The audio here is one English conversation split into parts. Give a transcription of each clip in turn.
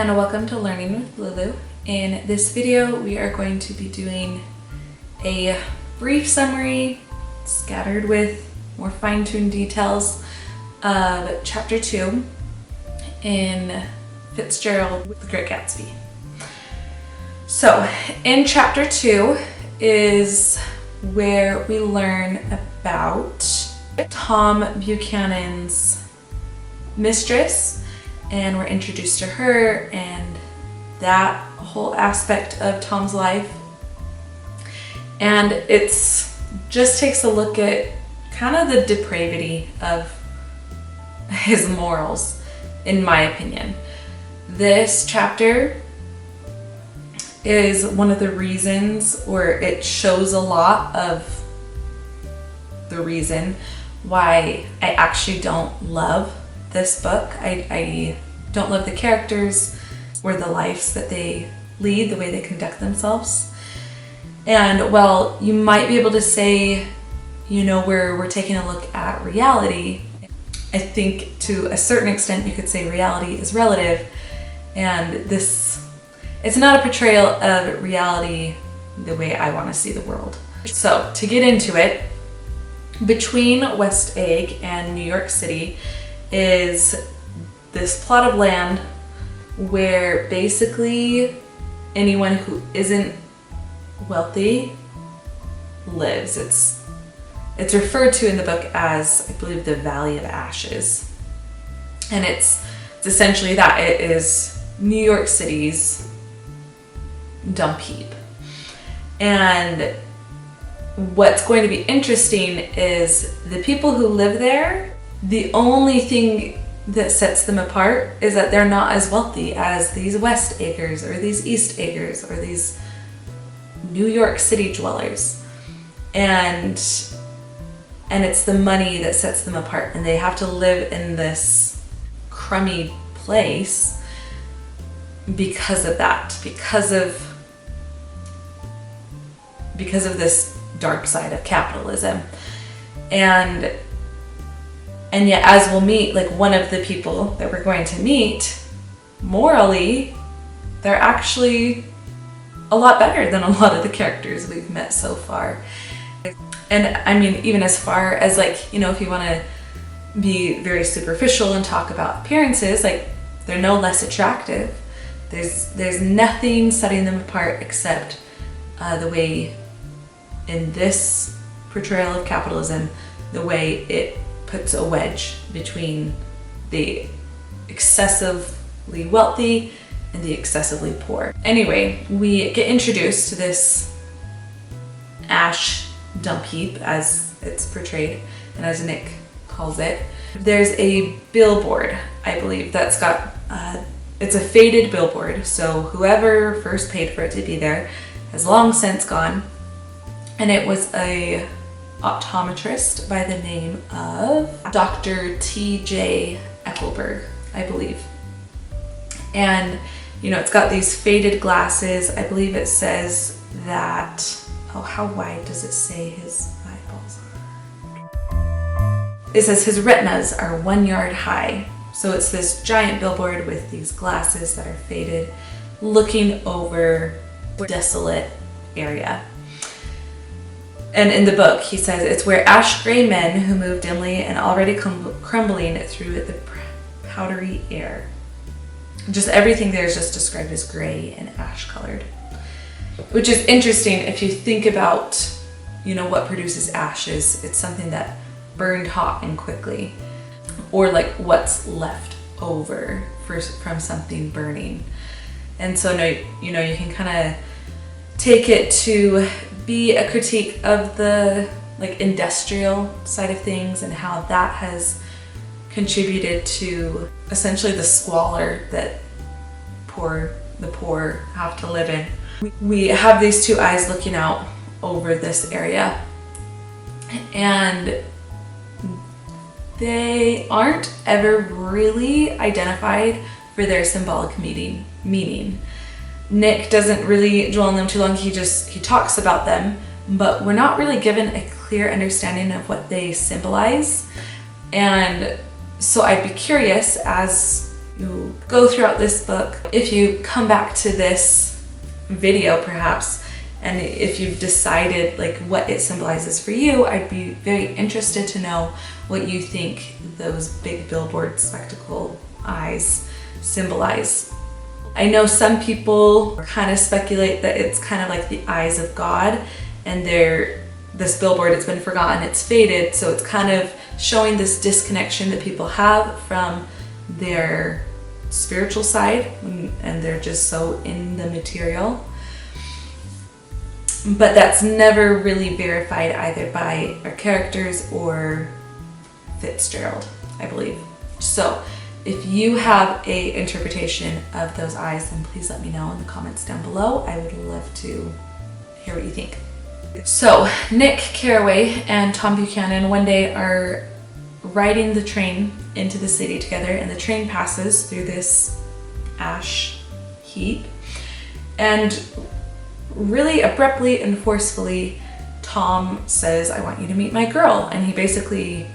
and welcome to Learning with Lulu. In this video, we are going to be doing a brief summary scattered with more fine-tuned details of Chapter 2 in Fitzgerald with The Great Gatsby. So, in Chapter 2 is where we learn about Tom Buchanan's mistress, and we're introduced to her and that whole aspect of Tom's life. And it's just takes a look at kind of the depravity of his morals, in my opinion. This chapter is one of the reasons, or it shows a lot of the reason why I actually don't love this book. I don't love the characters or the lives that they lead, the way they conduct themselves. And while you might be able to say, you know, we're taking a look at reality, I think to a certain extent you could say reality is relative, and it's not a portrayal of reality the way I want to see the world. So to get into it, between West Egg and New York City is this plot of land where basically anyone who isn't wealthy lives. It's referred to in the book as, I believe, the Valley of Ashes. And it's essentially that. It is New York City's dump heap. And what's going to be interesting is the people who live there, the only thing that sets them apart is that they're not as wealthy as these West Eggers or these East Eggers or these New York City dwellers. And it's the money that sets them apart, and they have to live in this crummy place because of that, because of this dark side of capitalism. And yet, as we'll meet, like, one of the people that we're going to meet, morally, they're actually a lot better than a lot of the characters we've met so far. And I mean, even as far as, like, you know, if you want to be very superficial and talk about appearances, like, they're no less attractive. There's nothing setting them apart except the way, in this portrayal of capitalism, the way it puts a wedge between the excessively wealthy and the excessively poor. Anyway, we get introduced to this ash dump heap, as it's portrayed and as Nick calls it. There's a billboard, I believe, that's got, it's a faded billboard, so whoever first paid for it to be there has long since gone. And it was a optometrist by the name of Dr. T.J. Eckelberg, I believe. And, you know, it's got these faded glasses. I believe it says that, oh, how wide does it say his eyeballs are? It says his retinas are 1 yard high. So it's this giant billboard with these glasses that are faded, looking over a desolate area. And in the book, he says it's where ash gray men who move dimly and already crumbling through the powdery air. Just everything there is just described as gray and ash colored, which is interesting if you think about, you know, what produces ashes. It's something that burned hot and quickly, or like what's left over from something burning. And so, you know, you can kind of take it to be a critique of the, like, industrial side of things and how that has contributed to essentially the squalor that the poor have to live in. We have these two eyes looking out over this area, and they aren't ever really identified for their symbolic meaning. Nick doesn't really dwell on them too long. He talks about them, but we're not really given a clear understanding of what they symbolize. And so I'd be curious, as you go throughout this book, if you come back to this video perhaps, and if you've decided like what it symbolizes for you, I'd be very interested to know what you think those big billboard spectacle eyes symbolize. I know some people kind of speculate that it's kind of like the eyes of God, and this billboard, it's been forgotten, it's faded, so it's kind of showing this disconnection that people have from their spiritual side, and they're just so in the material. But that's never really verified either by our characters or Fitzgerald, I believe. So if you have a interpretation of those eyes, then please let me know in the comments down below. I would love to hear what you think. So Nick Carraway and Tom Buchanan one day are riding the train into the city together, and the train passes through this ash heap, and really abruptly and forcefully Tom says, "I want you to meet my girl," and he basically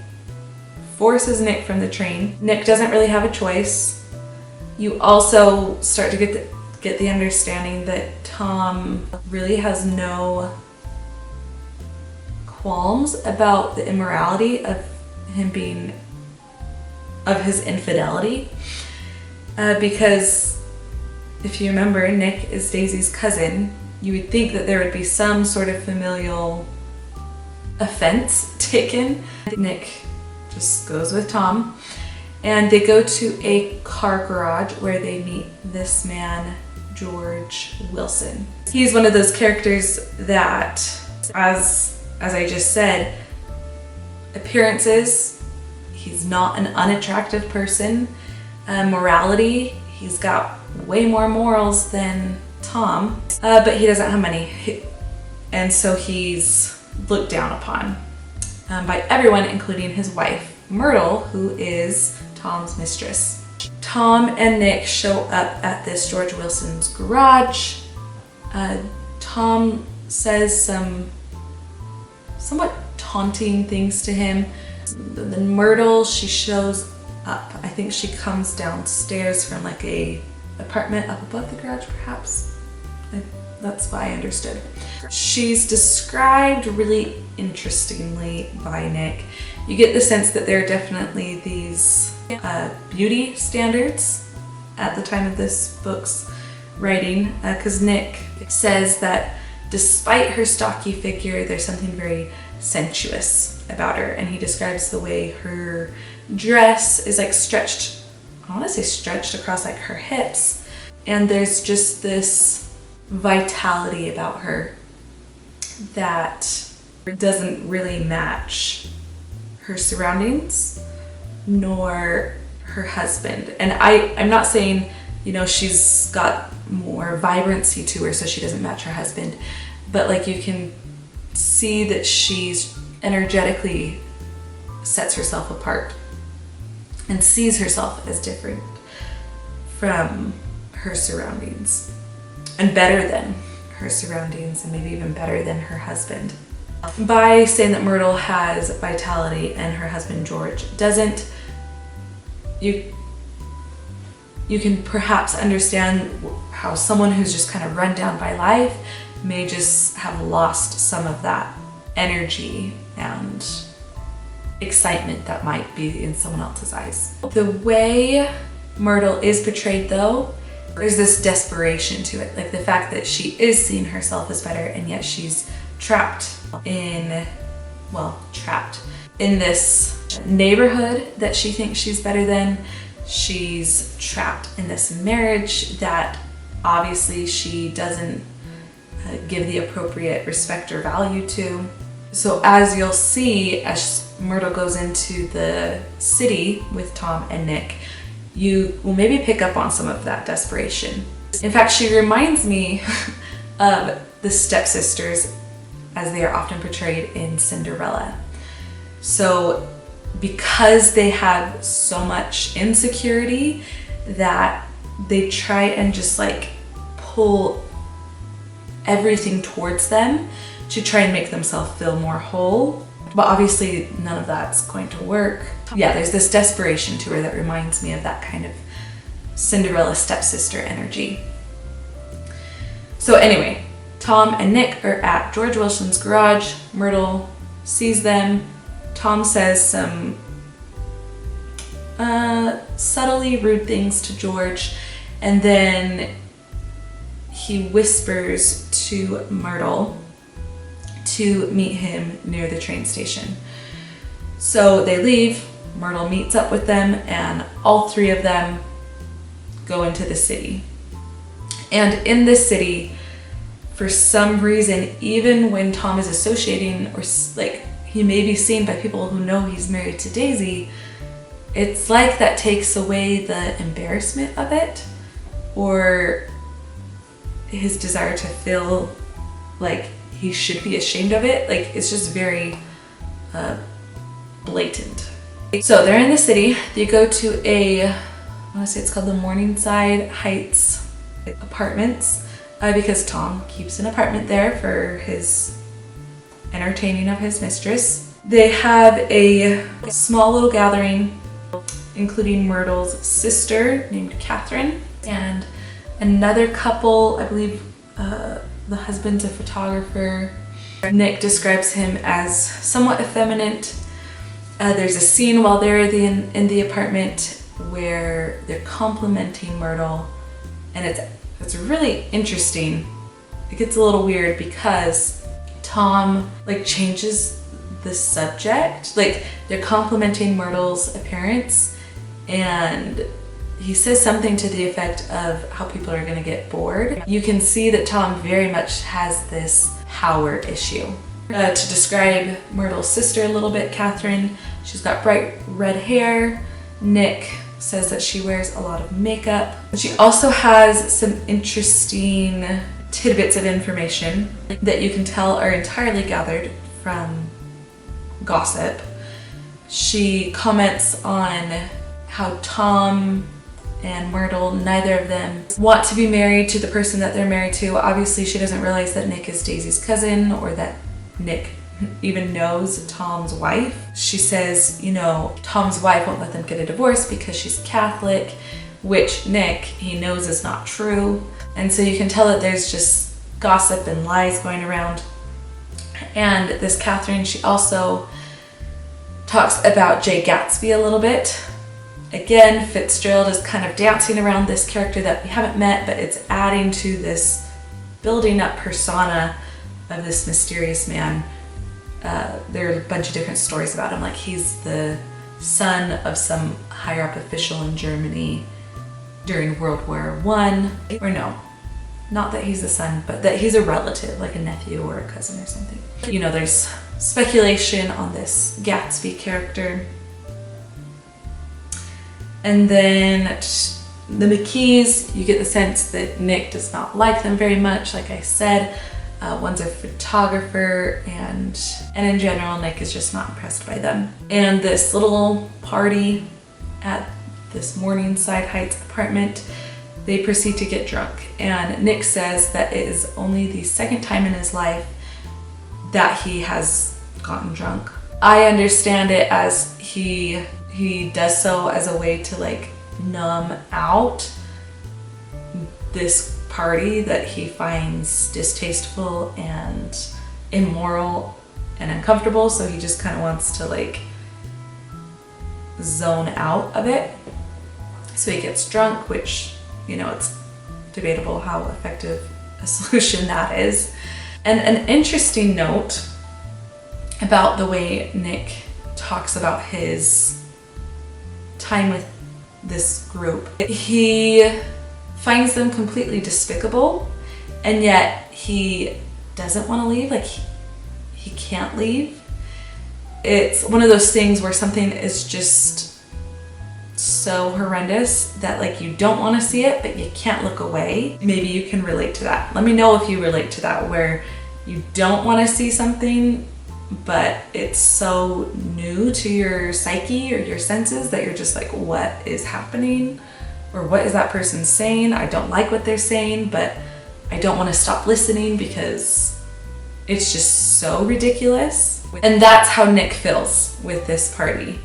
forces Nick from the train. Nick doesn't really have a choice. You also start to get the understanding that Tom really has no qualms about the immorality of his infidelity, because if you remember, Nick is Daisy's cousin. You would think that there would be some sort of familial offense taken. Nick just goes with Tom, and they go to a car garage where they meet this man, George Wilson. He's one of those characters that, as I just said, appearances, he's not an unattractive person. Morality, he's got way more morals than Tom, but he doesn't have money, and so he's looked down upon by everyone, including his wife, Myrtle, who is Tom's mistress. Tom and Nick show up at this George Wilson's garage. Tom says some somewhat taunting things to him. Then Myrtle, she shows up. I think she comes downstairs from like a apartment up above the garage, perhaps. That's what I understood. She's described really interestingly by Nick. You get the sense that there are definitely these beauty standards at the time of this book's writing, because Nick says that despite her stocky figure, there's something very sensuous about her, and he describes the way her dress is like stretched, I want to say stretched across like her hips, and there's just this vitality about her that doesn't really match her surroundings nor her husband. And I'm not saying, you know, she's got more vibrancy to her so she doesn't match her husband, but like you can see that she's energetically sets herself apart and sees herself as different from her surroundings and better than her surroundings, and maybe even better than her husband. By saying that Myrtle has vitality and her husband George doesn't, you can perhaps understand how someone who's just kind of run down by life may just have lost some of that energy and excitement that might be in someone else's eyes. The way Myrtle is portrayed though, there's this desperation to it, like the fact that she is seeing herself as better, and yet she's trapped in this neighborhood that she thinks she's better than. She's trapped in this marriage that obviously she doesn't give the appropriate respect or value to. So as you'll see, as Myrtle goes into the city with Tom and Nick, you will maybe pick up on some of that desperation. In fact, she reminds me of the stepsisters as they are often portrayed in Cinderella. So because they have so much insecurity that they try and just like pull everything towards them to try and make themselves feel more whole. But obviously none of that's going to work. Yeah, there's this desperation to her that reminds me of that kind of Cinderella stepsister energy. So anyway, Tom and Nick are at George Wilson's garage. Myrtle sees them. Tom says some subtly rude things to George, and then he whispers to Myrtle to meet him near the train station. So they leave, Myrtle meets up with them, and all three of them go into the city. And in this city, for some reason, even when Tom is associating, or like he may be seen by people who know he's married to Daisy, it's like that takes away the embarrassment of it, or his desire to feel like he should be ashamed of it. Like, it's just very blatant. So they're in the city. They go to I want to say it's called the Morningside Heights Apartments, because Tom keeps an apartment there for his entertaining of his mistress. They have a small little gathering, including Myrtle's sister named Catherine, and another couple, I believe the husband's a photographer. Nick describes him as somewhat effeminate. There's a scene while they're in the apartment where they're complimenting Myrtle, and it's really interesting. It gets a little weird because Tom like changes the subject. Like, they're complimenting Myrtle's appearance, and he says something to the effect of how people are gonna get bored. You can see that Tom very much has this power issue. To describe Myrtle's sister a little bit, Catherine, she's got bright red hair. Nick says that she wears a lot of makeup. She also has some interesting tidbits of information that you can tell are entirely gathered from gossip. She comments on how Tom and Myrtle, neither of them want to be married to the person that they're married to. Obviously, she doesn't realize that Nick is Daisy's cousin, or that Nick even knows Tom's wife. She says, you know, Tom's wife won't let them get a divorce because she's Catholic, which Nick, he knows is not true. And so you can tell that there's just gossip and lies going around. And this Catherine, she also talks about Jay Gatsby a little bit. Again, Fitzgerald is kind of dancing around this character that we haven't met, but it's adding to this building up persona of this mysterious man. There are a bunch of different stories about him, like he's the son of some higher up official in Germany during World War I. Or no, not that he's the son, but that he's a relative, like a nephew or a cousin or something. You know, there's speculation on this Gatsby character. And then the McKees, you get the sense that Nick does not like them very much. Like I said, one's a photographer, and in general, Nick is just not impressed by them. And this little party at this Morningside Heights apartment, they proceed to get drunk. And Nick says that it is only the second time in his life that he has gotten drunk. I understand it as he does so as a way to like numb out this party that he finds distasteful and immoral and uncomfortable, so he just kind of wants to like zone out of it. So he gets drunk, which, you know, it's debatable how effective a solution that is. And an interesting note about the way Nick talks about his time with this group. He finds them completely despicable, and yet he doesn't want to leave. Like, he can't leave. It's one of those things where something is just so horrendous that like you don't want to see it, but you can't look away. Maybe you can relate to that. Let me know if you relate to that, where you don't want to see something, but it's so new to your psyche or your senses that you're just like, what is happening? Or what is that person saying? I don't like what they're saying, but I don't want to stop listening because it's just so ridiculous. And that's how Nick feels with this party.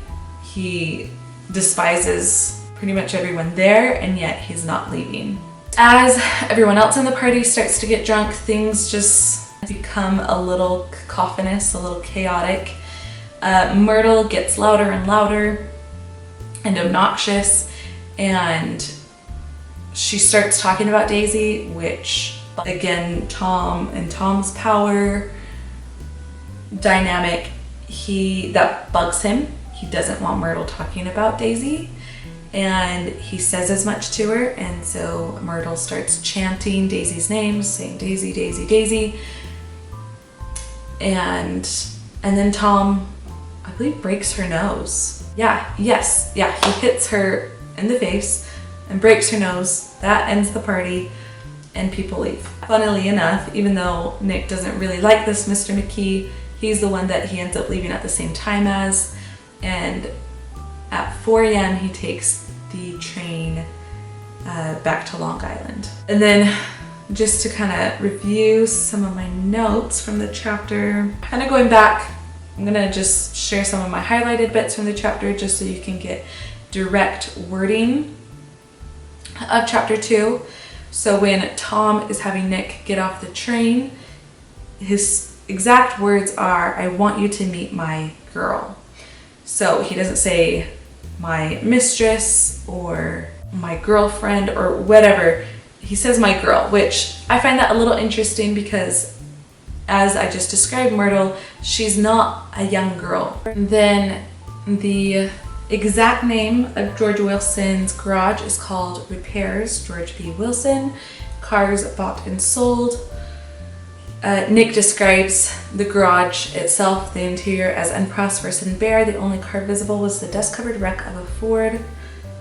He despises pretty much everyone there, and yet he's not leaving. As everyone else in the party starts to get drunk, things just become a little cacophonous, a little chaotic. Myrtle gets louder and louder and obnoxious, and she starts talking about Daisy, which again, Tom and Tom's power dynamic, that bugs him. He doesn't want Myrtle talking about Daisy, and he says as much to her, and so Myrtle starts chanting Daisy's name, saying Daisy, Daisy, Daisy, and then Tom, I believe, breaks her nose. He hits her in the face and breaks her nose. That ends the party, and people leave. Funnily enough, even though Nick doesn't really like this Mr. McKee, he's the one that he ends up leaving at the same time as, and at 4 a.m. he takes the train back to Long Island. And then, just to kind of review some of my notes from the chapter, kind of going back, I'm gonna just share some of my highlighted bits from the chapter just so you can get direct wording of chapter 2. So when Tom is having Nick get off the train, his exact words are, "I want you to meet my girl." So he doesn't say my mistress or my girlfriend or whatever. He says my girl, which I find that a little interesting because, as I just described Myrtle, she's not a young girl. And then the exact name of George Wilson's garage is called Repairs George B. Wilson, Cars Bought and Sold. Nick describes the garage itself, the interior, as unprosperous and bare. The only car visible was the dust-covered wreck of a Ford,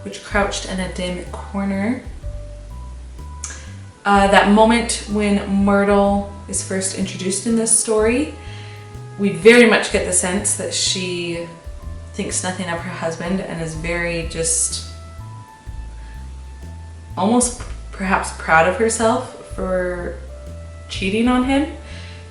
which crouched in a dim corner. That moment when Myrtle is first introduced in this story, we very much get the sense that she thinks nothing of her husband and is very just almost perhaps proud of herself for cheating on him.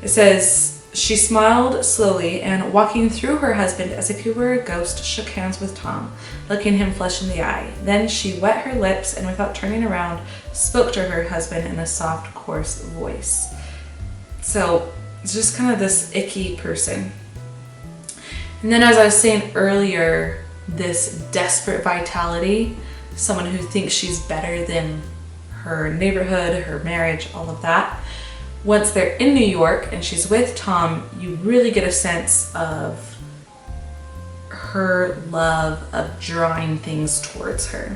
It says, she smiled slowly and, walking through her husband as if he were a ghost, shook hands with Tom, looking him flush in the eye. Then she wet her lips and, without turning around, spoke to her husband in a soft, coarse voice. So it's just kind of this icky person. And then, as I was saying earlier, this desperate vitality, someone who thinks she's better than her neighborhood, her marriage, all of that. Once they're in New York and she's with Tom, you really get a sense of her love of drawing things towards her.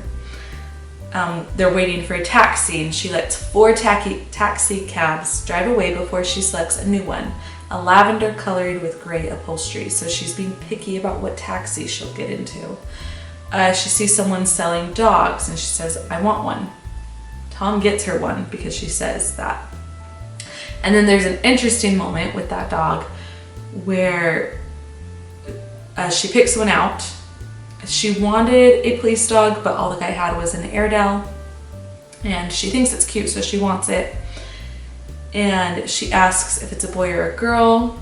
They're waiting for a taxi, and she lets 4 taxi cabs drive away before she selects a new one, a lavender colored with gray upholstery. So she's being picky about what taxi she'll get into. She sees someone selling dogs, and she says, "I want one." Tom gets her one because she says that. And then there's an interesting moment with that dog where she picks one out. She wanted a police dog, but all the guy had was an Airedale, and she thinks it's cute, so she wants it. And she asks if it's a boy or a girl.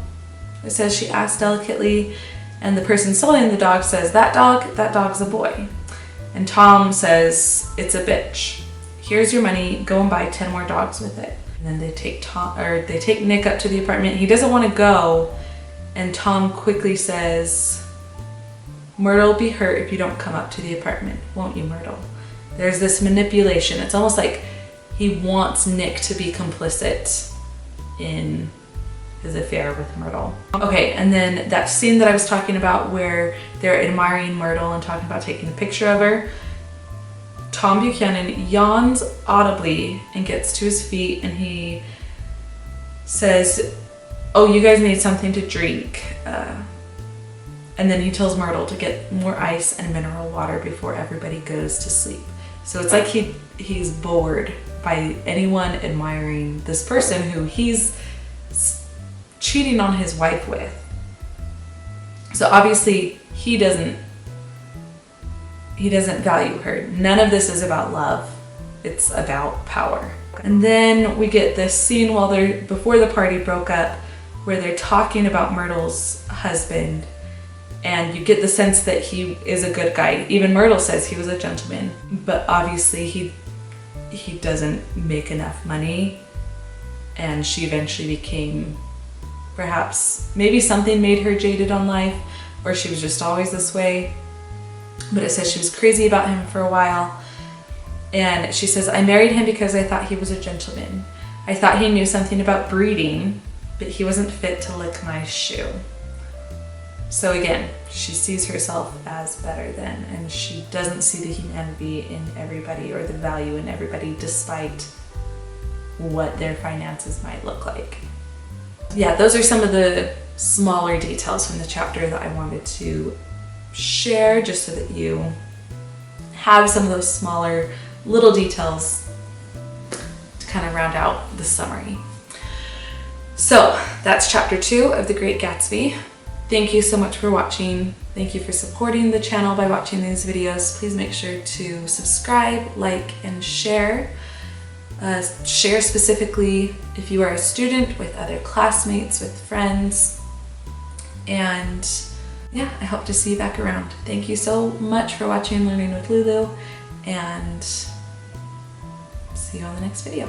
It says she asked delicately, and the person selling the dog says, that dog's a boy. And Tom says, "It's a bitch. Here's your money, go and buy 10 more dogs with it." And then they take Nick up to the apartment. He doesn't want to go, and Tom quickly says, "Myrtle'll be hurt if you don't come up to the apartment, won't you, Myrtle?" There's this manipulation. It's almost like he wants Nick to be complicit in his affair with Myrtle. Okay, and then that scene that I was talking about where they're admiring Myrtle and talking about taking a picture of her, Tom Buchanan yawns audibly and gets to his feet, and he says, "Oh, you guys need something to drink." And then he tells Myrtle to get more ice and mineral water before everybody goes to sleep. So it's like he's bored by anyone admiring this person who he's cheating on his wife with. So obviously he doesn't value her. None of this is about love. It's about power. And then we get this scene before the party broke up, where they're talking about Myrtle's husband, And you get the sense that he is a good guy. Even Myrtle says he was a gentleman, but obviously he doesn't make enough money, and she eventually became, perhaps, maybe something made her jaded on life, or she was just always this way. But it says she was crazy about him for a while. And she says, I married him because I thought he was a gentleman. I thought he knew something about breeding, but he wasn't fit to lick my shoe. So again, she sees herself as better than, and she doesn't see the humanity in everybody or the value in everybody, despite what their finances might look like. Yeah, those are some of the smaller details from the chapter that I wanted to share, just so that you have some of those smaller little details to kind of round out the summary. So that's chapter 2 of The Great Gatsby. Thank you so much for watching. Thank you for supporting the channel by watching these videos. Please make sure to subscribe, like, and share. Share specifically if you are a student, with other classmates, with friends. And yeah, I hope to see you back around. Thank you so much for watching Learning with Lulu, and see you on the next video.